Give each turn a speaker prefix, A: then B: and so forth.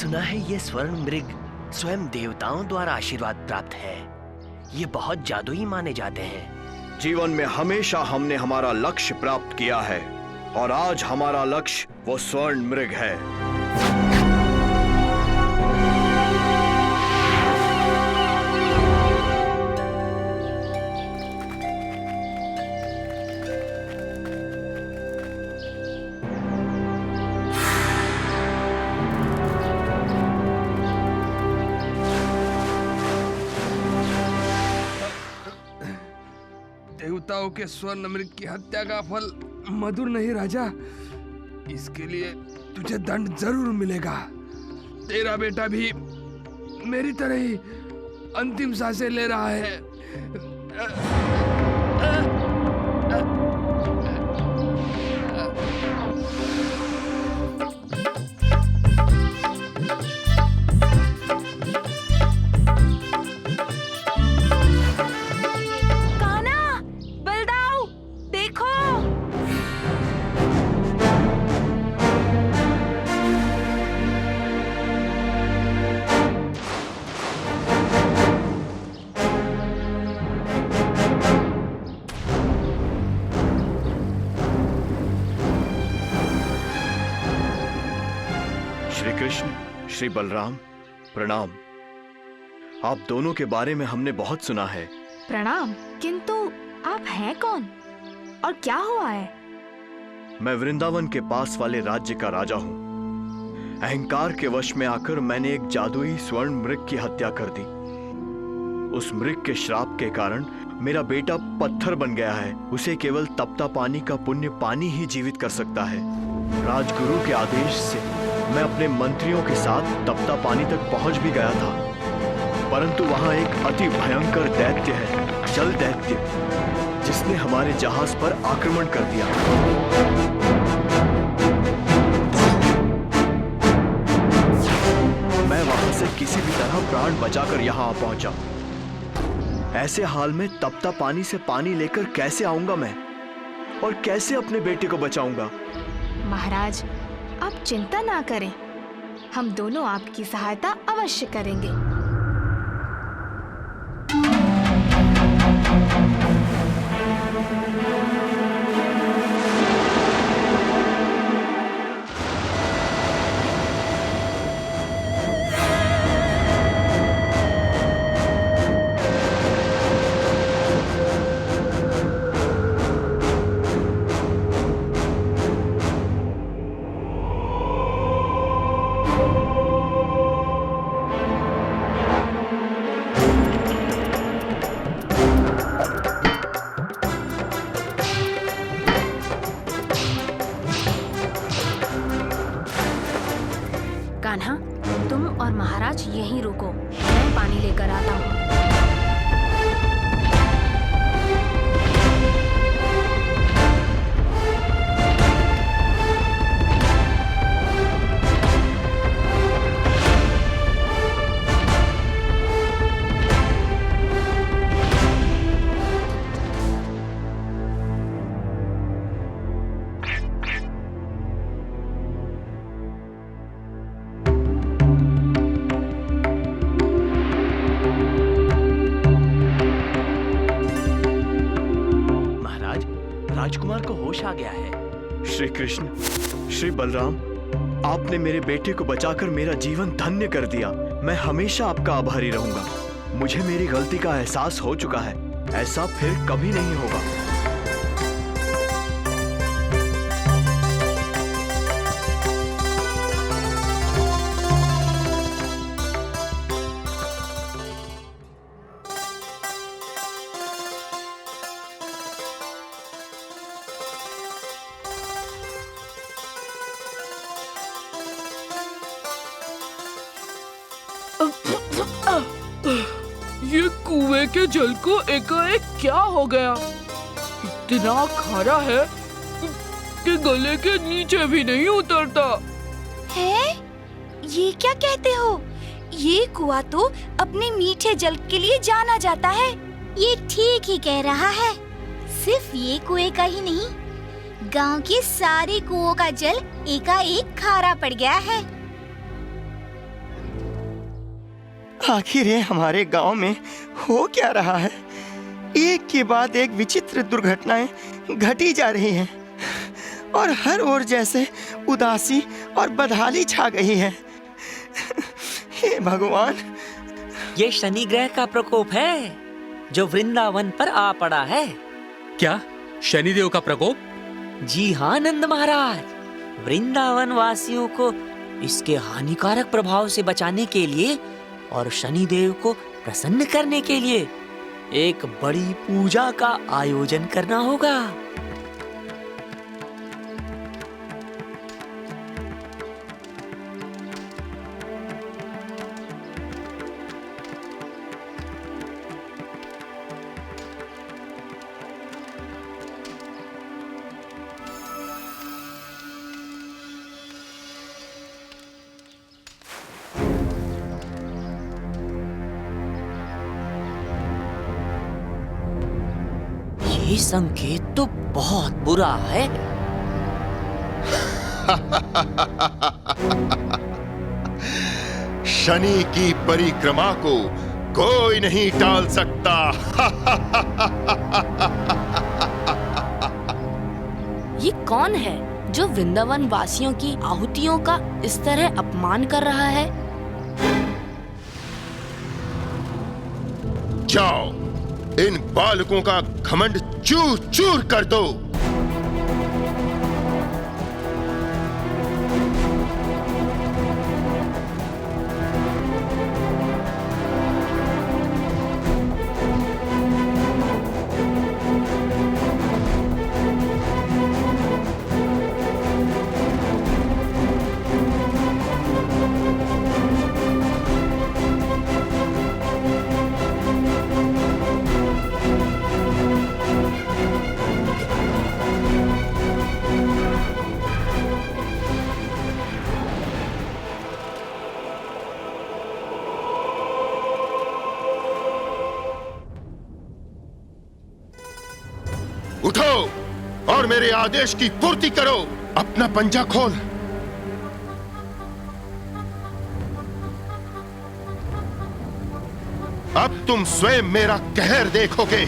A: सुना है ये स्वर्ण मृग स्वयं देवताओं द्वारा आशीर्वाद प्राप्त है। ये बहुत जादुई माने जाते हैं।
B: जीवन में हमेशा हमने हमारा लक्ष्य प्राप्त किया है और आज हमारा लक्ष्य वो स्वर्ण मृग है।
C: देवताओं के स्वर्ण मृग की हत्या का फल मधुर नहीं राजा। इसके लिए तुझे दंड जरूर मिलेगा। तेरा बेटा भी मेरी तरह ही अंतिम सांसें ले रहा है।
B: श्री कृष्ण, श्री बलराम, प्रणाम। आप दोनों के बारे में हमने बहुत सुना है।
D: प्रणाम। किंतु आप हैं कौन और क्या हुआ है?
B: मैं वृंदावन के पास वाले राज्य का राजा हूँ। अहंकार के वश में आकर मैंने एक जादुई स्वर्ण मृग की हत्या कर दी। उस मृग के श्राप के कारण मेरा बेटा पत्थर बन गया है। उसे केवल तपता पानी का पुण्य पानी ही जीवित कर सकता है। राजगुरु के आदेश से मैं अपने मंत्रियों के साथ तपता पानी तक पहुंच भी गया था, परंतु वहां एक अति भयंकर दैत्य है, जल दैत्य, जिसने हमारे जहाज पर आक्रमण कर दिया। मैं वहां से किसी भी तरह प्राण बचाकर यहां आ पहुंचा। ऐसे हाल में तपता पानी से पानी लेकर कैसे आऊंगा मैं, और कैसे अपने बेटे को बचाऊंगा?
D: महाराज, आप चिंता ना करें, हम दोनों आपकी सहायता अवश्य करेंगे। कान्हा, तुम और महाराज यहीं रुको, मैं पानी लेकर आता हूँ।
A: राजकुमार को होश आ गया है।
B: श्री कृष्ण, श्री बलराम, आपने मेरे बेटे को बचाकर मेरा जीवन धन्य कर दिया। मैं हमेशा आपका आभारी रहूंगा। मुझे मेरी गलती का एहसास हो चुका है। ऐसा फिर कभी नहीं होगा।
E: ये कुएं के जल को एकाएक क्या हो गया? इतना खारा है कि गले के नीचे भी नहीं उतरता
F: है। ये क्या कहते हो? ये कुआं तो अपने मीठे जल के लिए जाना जाता है।
G: ये ठीक ही कह रहा है। सिर्फ ये कुएं का ही नहीं, गांव के सारे कुओं का जल एकाएक खारा पड़ गया है।
H: आखिर ये हमारे गांव में हो क्या रहा है? एक के बाद एक विचित्र दुर्घटनाएं घटी जा रही हैं और हर ओर जैसे उदासी और बदहाली छा गई है। हे भगवान!
I: ये शनि ग्रह का प्रकोप है जो वृंदावन पर आ पड़ा है।
J: क्या शनिदेव का प्रकोप?
I: जी हाँ नंद महाराज, वृंदावन वासियों को इसके हानिकारक प्रभाव से बचाने के लिए और शनिदेव को प्रसन्न करने के लिए एक बड़ी पूजा का आयोजन करना होगा। ये संकेत तो बहुत बुरा है।
K: शनि की परिक्रमा को कोई नहीं टाल सकता।
L: ये कौन है जो वृंदावन वासियों की आहुतियों का इस तरह अपमान कर रहा है?
K: जाओ, इन बालकों का घमंड चूर चूर कर दो। उठो और मेरे आदेश की पूर्ति करो। अपना पंजा खोल। अब तुम स्वयं मेरा कहर देखोगे।